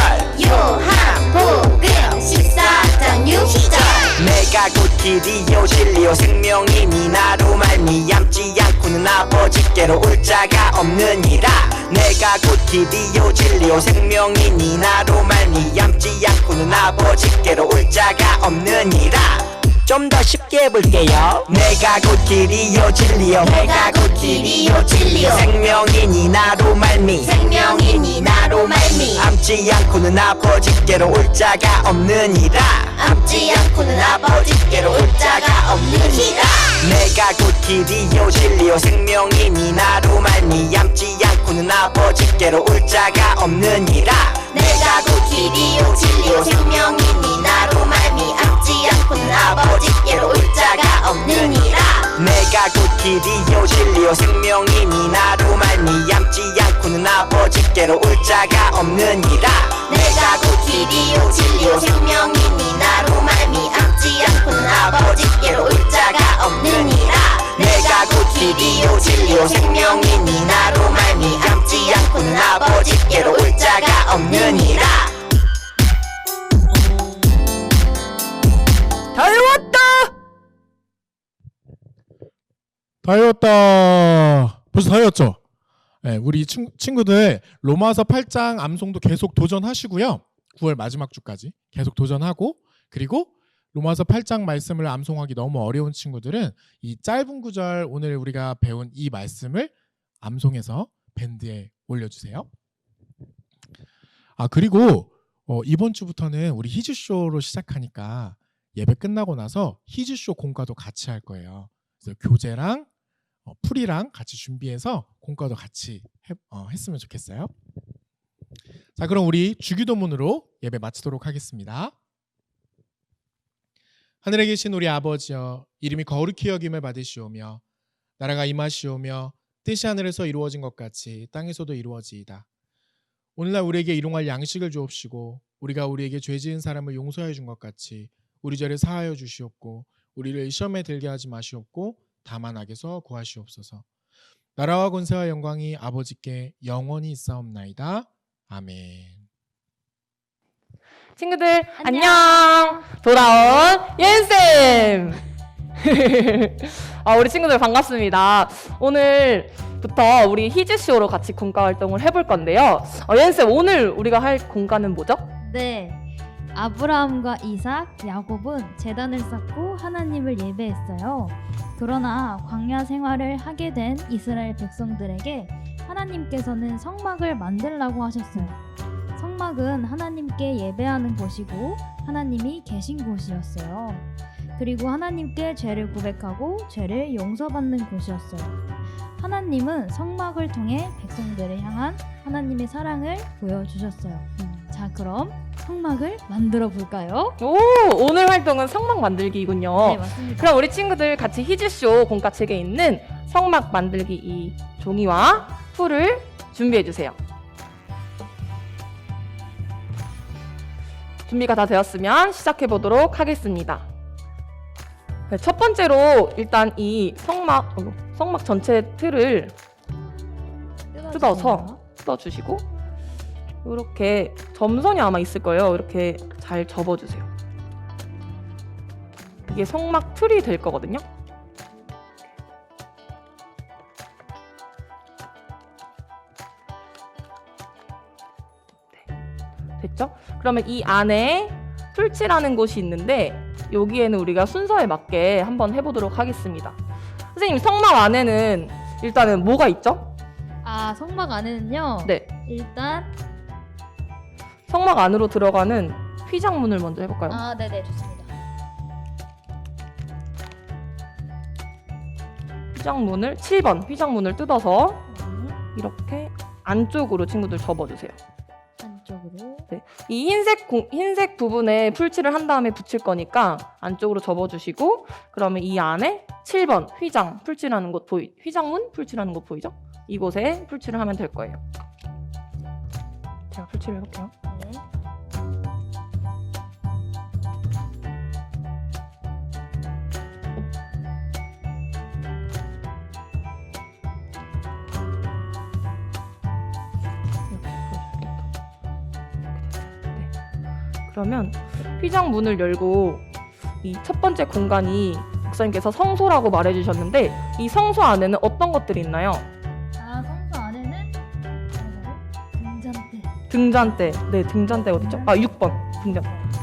요한복음 14장 6절 내가 곧 길이요 진리요 생명이니 나로 말미암지 않고는 아버지께로 올 자가 없느니라. 내가 곧 길이요 진리요 생명이니 나로 말미암지 않고는 아버지께로 올 자가 없느니라. 좀 더 쉽게 해볼게요. 내가 곧 길이요 진리요 내가 곧 길이요 진리요 생명이니 나로 말미 생명이니 나로 말미 암지 않고는 아버지께로 올 자가 없느니라. 암지 않고는 아버지께로 올 자가 없느니라. 내가 곧 길이요 진리요 생명이니 나로 말미암지 않고는 아버지께로 올 자가 없느니라. 내가 곧 길이요 진리요 생명이니 나로 말미암지 않고는 아버지께로 올 자가 없느니라. 내가 곧 길이요 진리요 생명이니 나로 말미암지 않고는 아버지께로 올 자가 없느니라. 내가 곧 길이요 진리요 생명이니 나로 말미암지 않고는 아버지께로 올 자가 없느니라. 내가 곧 길이요 진리요 생명이니 나로 말미암지 않고는 아버지께로 올 자가 없느니라. 다 외웠다! 다 외웠다. 벌써 다 외웠죠? 네, 우리 친구들 로마서 8장 암송도 계속 도전하시고요. 9월 마지막 주까지 계속 도전하고, 그리고 로마서 8장 말씀을 암송하기 너무 어려운 친구들은 이 짧은 구절 오늘 우리가 배운 이 말씀을 암송해서 밴드에 올려주세요. 아, 그리고 이번 주부터는 우리 히즈쇼로 시작하니까 예배 끝나고 나서 히즈쇼 공과도 같이 할 거예요. 그래서 교재랑 풀이랑 같이 준비해서 공과도 같이 했으면 좋겠어요. 자, 그럼 우리 주기도문으로 예배 마치도록 하겠습니다. 하늘에 계신 우리 아버지여, 이름이 거룩히 여김을 받으시오며 나라가 임하시오며 뜻이 하늘에서 이루어진 것 같이 땅에서도 이루어지이다. 오늘날 우리에게 일용할 양식을 주옵시고 우리가 우리에게 죄 지은 사람을 용서해 준 것 같이 우리 죄를 사하여 주시옵고 우리를 시험에 들게 하지 마시옵고 다만 악에서 구하시옵소서. 나라와 권세와 영광이 아버지께 영원히 있사옵나이다. 아멘. 친구들 안녕. 돌아온 예은쌤. 우리 친구들 반갑습니다. 오늘부터 우리 히즈쇼로 같이 공과 활동을 해볼 건데요. 예은쌤, 오늘 우리가 할 공과는 뭐죠? 네, 아브라함과 이삭, 야곱은 제단을 쌓고 하나님을 예배했어요. 그러나 광야 생활을 하게 된 이스라엘 백성들에게 하나님께서는 성막을 만들라고 하셨어요. 성막은 하나님께 예배하는 곳이고 하나님이 계신 곳이었어요. 그리고 하나님께 죄를 고백하고 죄를 용서받는 곳이었어요. 하나님은 성막을 통해 백성들을 향한 하나님의 사랑을 보여주셨어요. 자, 그럼 성막을 만들어 볼까요? 오늘 활동은 성막 만들기군요. 네, 맞습니다. 그럼 우리 친구들 같이 히즈쇼 공과책에 있는 성막 만들기 이 종이와 풀을 준비해 주세요. 준비가 다 되었으면 시작해 보도록 하겠습니다. 네, 첫 번째로 일단 이 성막 전체 틀을 뜯어주시고 이렇게 점선이 아마 있을 거예요. 이렇게 잘 접어주세요. 이게 성막 틀이 될 거거든요. 됐죠? 그러면 이 안에 풀칠하는 곳이 있는데 여기에는 우리가 순서에 맞게 한번 해보도록 하겠습니다. 선생님, 성막 안에는 일단은 뭐가 있죠? 아, 성막 안에는요. 네, 일단 성막 안으로 들어가는 휘장문을 먼저 해볼까요? 아, 네네, 좋습니다. 휘장문을 7번 휘장문을 뜯어서 이렇게 안쪽으로 친구들 접어주세요. 안쪽으로. 네, 이 흰색 부분에 풀칠을 한 다음에 붙일 거니까 안쪽으로 접어주시고, 그러면 이 안에 7번 휘장 풀칠하는 곳 휘장문 풀칠하는 곳 보이죠? 이곳에 풀칠을 하면 될 거예요. 제가 풀칠을 해볼게요. 네. 그러면 휘장 문을 열고 이 첫 번째 공간이 목사님께서 성소라고 말해주셨는데 이 성소 안에는 어떤 것들이 있나요? 아, 성소 안에는 등잔대. 등잔대. 네, 등잔대 어디죠? 아, 6번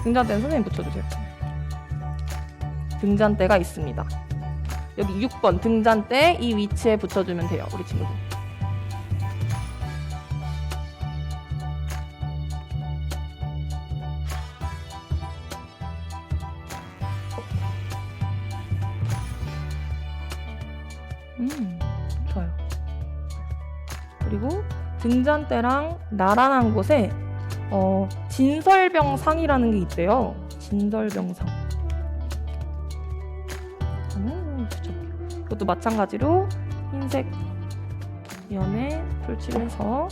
등잔대는 선생님 붙여주세요. 등잔대가 있습니다. 여기 6번 등잔대 이 위치에 붙여주면 돼요, 우리 친구들. 좋아요. 그리고 등잔대랑 나란한 곳에 진설병상이라는 게 있대요. 진설병상. 이것도 마찬가지로 흰색 면에 풀칠해서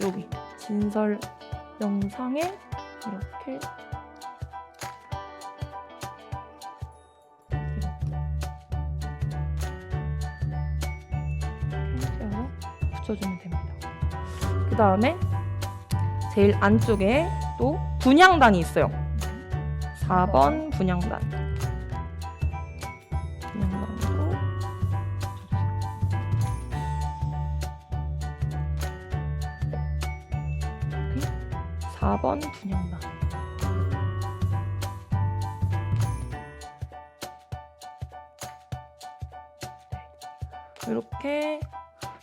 여기 진설병상에 이렇게 붙여주면 됩니다. 그 다음에 제일 안쪽에 또 분향단이 있어요. 4번 분향단. 분향단으로 붙여주세요. 4번 분향단. 이렇게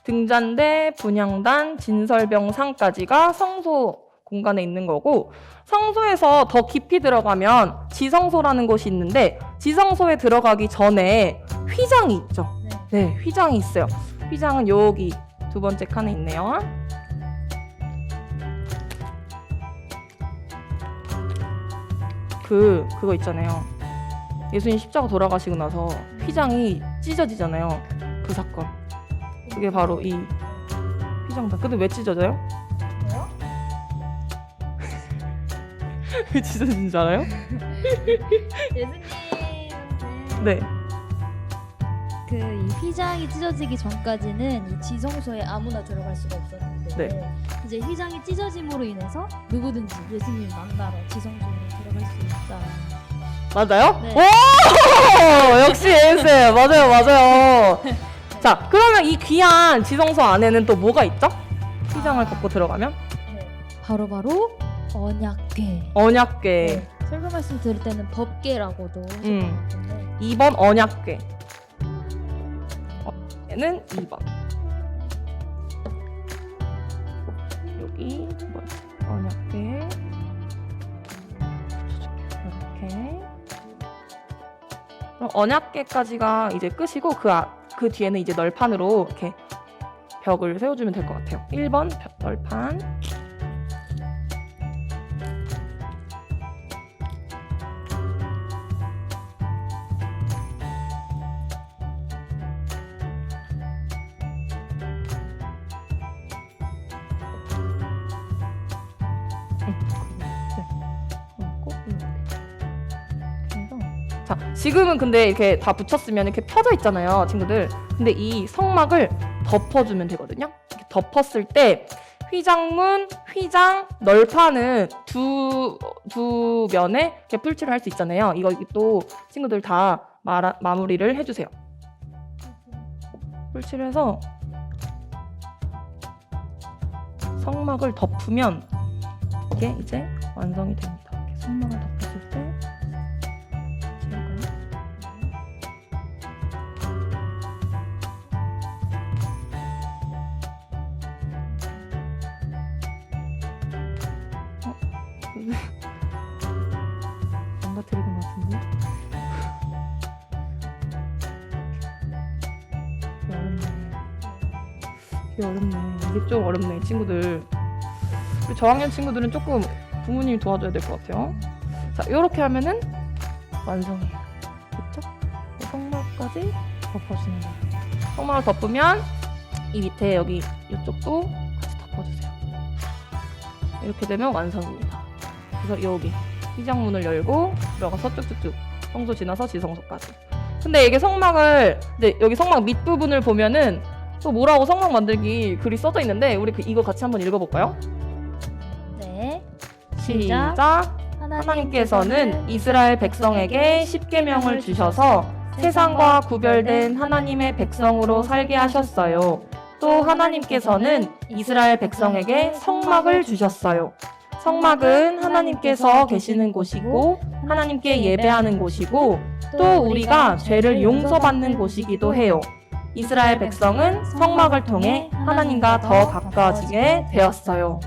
등잔대, 분향단, 진설병상까지가 성소 공간에 있는 거고, 성소에서 더 깊이 들어가면 지성소라는 곳이 있는데 지성소에 들어가기 전에 휘장이 있죠. 네, 휘장이 있어요. 휘장은 여기 두 번째 칸에 있네요. 그거 있잖아요. 예수님 십자가 돌아가시고 나서 휘장이 찢어지잖아요. 그 사건. 그게 바로 이 휘장단. 근데 왜 찢어져요? 왜요? 왜 찢어진 줄 알아요? 예수님한테 네. 그 이 휘장이 찢어지기 전까지는 이 지성소에 아무나 들어갈 수가 없었는데 네. 이제 휘장이 찢어짐으로 인해서 누구든지 예수님 만나러 지성소에 들어갈 수 있다. 맞아요? 네. 오! 역시 예수님. 맞아요. 자, 그러면 이 귀한 지성소 안에는 또 뭐가 있죠? 휘장을 걷고 들어가면? 네. 바로 언약궤. 언약궤. 네. 설교 말씀 들을 때는 법궤라고도 하셨던 것 같은데 2번 언약궤. 얘는 2번. 여기 언약궤. 이렇게. 그럼 언약궤까지가 이제 끝이고 그 뒤에는 이제 널판으로 이렇게 벽을 세워주면 될 것 같아요. 1번 널판. 자, 지금은 근데 이렇게 다 붙였으면 이렇게 펴져 있잖아요, 친구들. 근데 이 성막을 덮어주면 되거든요. 이렇게 덮었을 때 휘장문, 휘장, 널판은 두 면에 이렇게 풀칠을 할 수 있잖아요. 이거 또 친구들 다 마무리를 해주세요. 풀칠해서 성막을 덮으면 이게 이제 완성이 됩니다. 이렇게 성막을 덮었을 때 망가뜨리는 것 같은데? 이게 어렵네. 이게 좀 어렵네, 친구들. 우리 저학년 친구들은 조금 부모님이 도와줘야 될 것 같아요. 자, 이렇게 하면은 완성이에요. 그쵸? 성막까지 덮어주는 거예요. 성막을 덮으면 이 밑에 여기 이쪽도 같이 덮어주세요. 이렇게 되면 완성입니다. 그래서 여기 휘장문을 열고 들어가서 쭉쭉쭉 성소 지나서 지성소까지. 근데 이게 성막을 이제 여기 성막 밑부분을 보면은 또 뭐라고 성막 만들기 글이 써져 있는데 우리 이거 같이 한번 읽어볼까요? 네. 시작. 하나님께서는 이스라엘 백성에게 십계명을 주셔서 세상과 구별된 하나님의 백성으로 살게 하셨어요. 또 하나님께서는 이스라엘 백성에게 성막을 주셨어요. 성막은 하나님께서 계시는 곳이고 하나님께 예배하는 곳이고 또 우리가 죄를 용서받는 곳이기도 해요. 이스라엘 백성은 성막을 통해 하나님과 더 가까워지게 되었어요.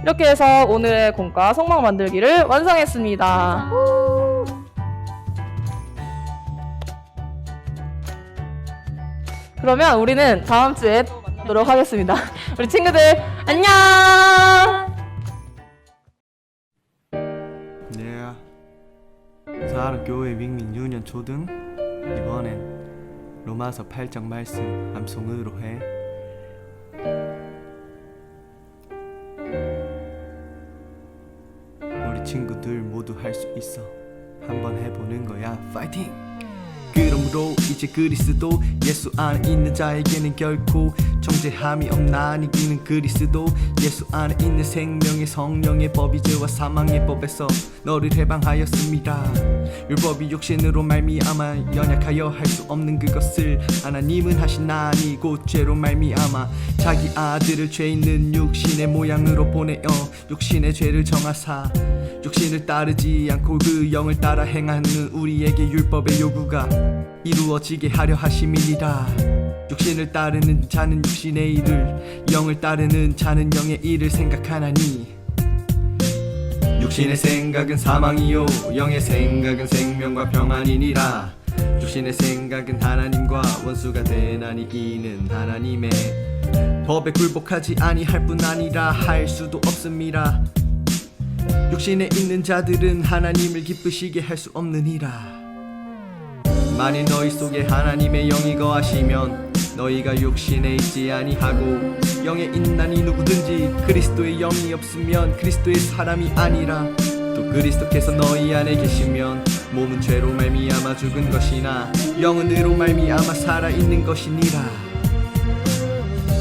이렇게 해서 오늘의 공과 성막 만들기를 완성했습니다. 그러면 우리는 다음 주에 또 만나도록 하겠습니다. 우리 친구들 안녕! 네. 사랑교회 윙밍 유년 초등 이번엔 로마서 8장 말씀 암송으로 해. 우리 친구들 모두 할 수 있어. 한번 해보는 거야. 파이팅! 그러므로 이제 그리스도 예수 안에 있는 자에게는 결코 정죄함이 없나. 이기는 그리스도 예수 안에 있는 생명의 성령의 법이 죄와 사망의 법에서 너를 해방하였습니다. 율법이 육신으로 말미암아 연약하여 할 수 없는 그것을 하나님은 하시나니 곧 죄로 말미암아 자기 아들을 죄 있는 육신의 모양으로 보내어 육신의 죄를 정하사 육신을 따르지 않고 그 영을 따라 행하는 우리에게 율법의 요구가 이루어지게 하려 하심이니라. 육신을 따르는 자는 육신의 일을, 영을 따르는 자는 영의 일을 생각하나니 육신의 생각은 사망이요 영의 생각은 생명과 평안이니라. 육신의 생각은 하나님과 원수가 되나니 이는 하나님의 법에 굴복하지 아니할 뿐 아니라 할 수도 없음이라. 육신에 있는 자들은 하나님을 기쁘시게 할 수 없느니라. 만일 너희 속에 하나님의 영이 거하시면 너희가 육신에 있지 아니하고 영에 있나니 누구든지 그리스도의 영이 없으면 그리스도의 사람이 아니라. 또 그리스도께서 너희 안에 계시면 몸은 죄로 말미암아 죽은 것이나 영은 의로 말미암아 살아있는 것이니라.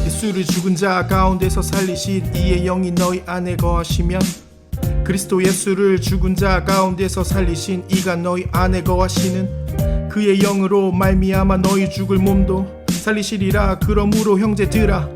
예수를 죽은 자 가운데서 살리신 이의 영이 너희 안에 거하시면 그리스도 예수를 죽은 자 가운데서 살리신 이가 너희 안에 거하시는 그의 영으로 말미암아 너희 죽을 몸도 살리시리라. 그러므로 형제들아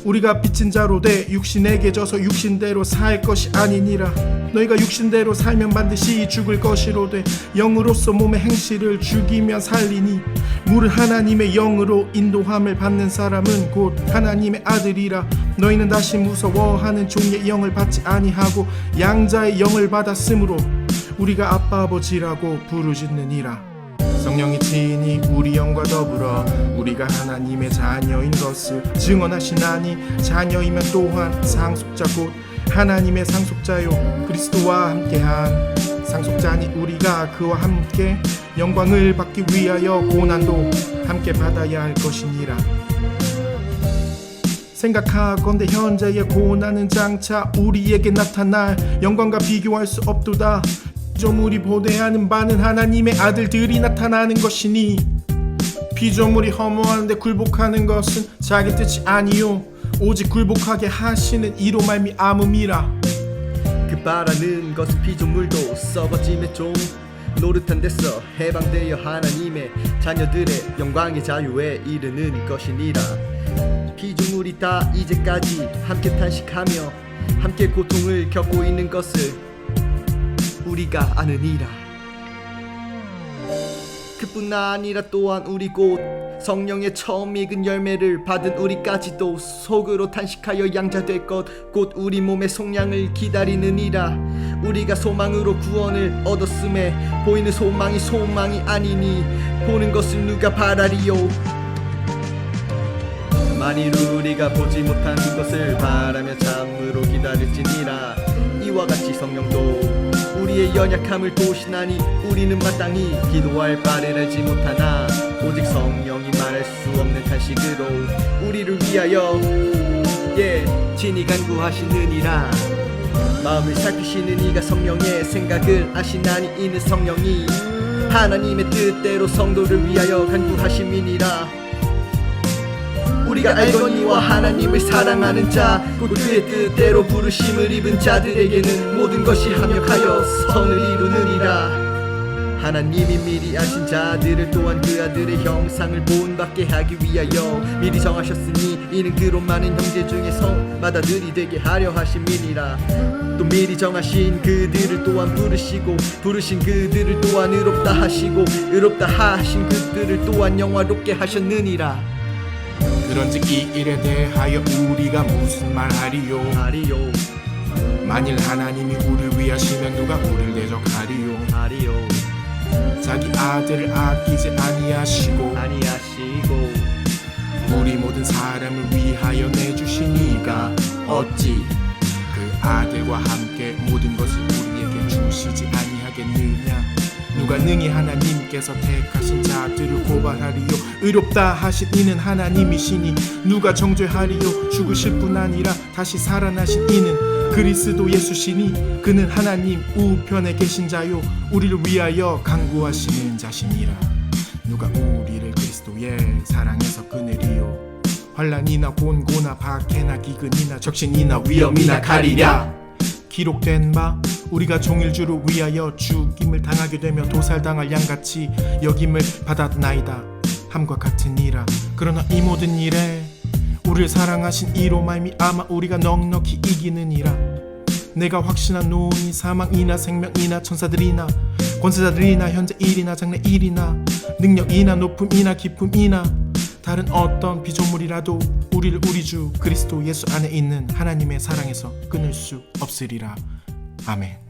우리가 빚진 자로 돼 육신에게 져서 육신대로 살 것이 아니니라. 너희가 육신대로 살면 반드시 죽을 것이로되 영으로서 몸의 행실을 죽이면 살리니 무릇 하나님의 영으로 인도함을 받는 사람은 곧 하나님의 아들이라. 너희는 다시 무서워하는 종의 영을 받지 아니하고 양자의 영을 받았으므로 우리가 아빠 아버지라고 부르짖느니라. 성령이 친히 우리 영과 더불어 우리가 하나님의 자녀인 것을 증언하시나니 자녀이면 또한 상속자 곧 하나님의 상속자요 그리스도와 함께한 상속자니 우리가 그와 함께 영광을 받기 위하여 고난도 함께 받아야 할 것이니라. 생각하건대 현재의 고난은 장차 우리에게 나타날 영광과 비교할 수 없도다. 피조물이 보내하는 바는 하나님의 아들들이 나타나는 것이니 피조물이 허무하는데 굴복하는 것은 자기 뜻이 아니요 오직 굴복하게 하시는 이로 말미암음이라. 그 바라는 것은 피조물도 썩어짐에 좀 노릇한 데서 해방되어 하나님의 자녀들의 영광의 자유에 이르는 것이니라. 피조물이 다 이제까지 함께 탄식하며 함께 고통을 겪고 있는 것을 우리가 아느니라. 그뿐 아니라 또한 우리 곧 성령의 처음 익은 열매를 받은 우리까지도 속으로 탄식하여 양자될 것 곧 우리 몸의 속량을 기다리느니라. 우리가 소망으로 구원을 얻었음에 보이는 소망이 소망이 아니니 보는 것을 누가 바라리요. 만일 우리가 보지 못한 그것을 바라며 참으로 기다릴지니라. 이와 같이 성령도 우리의 연약함을 도시나니 우리는 마땅히 기도할 바를 알지 못하나 오직 성령이 말할 수 없는 탄식으로 우리를 위하여 친히 간구하시느니라. 마음을 살피시는 이가 성령의 생각을 아시나니 이는 성령이 하나님의 뜻대로 성도를 위하여 간구하심이니라. 우리가 알거니와 하나님을 사랑하는 자 곧 그의 뜻대로 부르심을 입은 자들에게는 모든 것이 합력하여 선을 이루느니라. 하나님이 미리 아신 자들을 또한 그 아들의 형상을 본받게 하기 위하여 미리 정하셨으니 이는 그로 많은 형제 중에 성마다 들이되게 하려 하심이니라. 또 미리 정하신 그들을 또한 부르시고 부르신 그들을 또한 의롭다 하시고 의롭다 하신 그들을 또한 영화롭게 하셨느니라. 그런즉 이 일에 대하여 우리가 무슨 말하리요? 만일 하나님이 우리를 위하시면 누가 우리를 대적하리요? 자기 아들을 아끼지 아니하시고 우리 모든 사람을 위하여 내주시니가 어찌 그 아들과 함께 모든 것을 우리에게 주시지 아니하겠느냐? 누가 능히 하나님께서 택하신 자들을 고발하리요? 의롭다 하신 이는 하나님이시니 누가 정죄하리요? 죽으실 뿐 아니라 다시 살아나신 이는 그리스도 예수시니 그는 하나님 우편에 계신 자요 우리를 위하여 간구하시는 자시니라. 누가 우리를 그리스도의 사랑에서 끊으리요? 환난이나 곤고나 박해나 기근이나 적신이나 위험이나 가리랴. 기록된 바 우리가 종일주를 위하여 죽임을 당하게 되며 도살당할 양같이 여김을 받았나이다 함과 같으니라. 그러나 이 모든 일에 우리를 사랑하신 이로 말미암아 우리가 넉넉히 이기느니라. 내가 확신하노니 사망이나 생명이나 천사들이나 권세자들이나 현재 일이나 장래 일이나 능력이나 높음이나 깊음이나 다른 어떤 피조물이라도 우리를 우리 주 그리스도 예수 안에 있는 하나님의 사랑에서 끊을 수 없으리라. 아멘.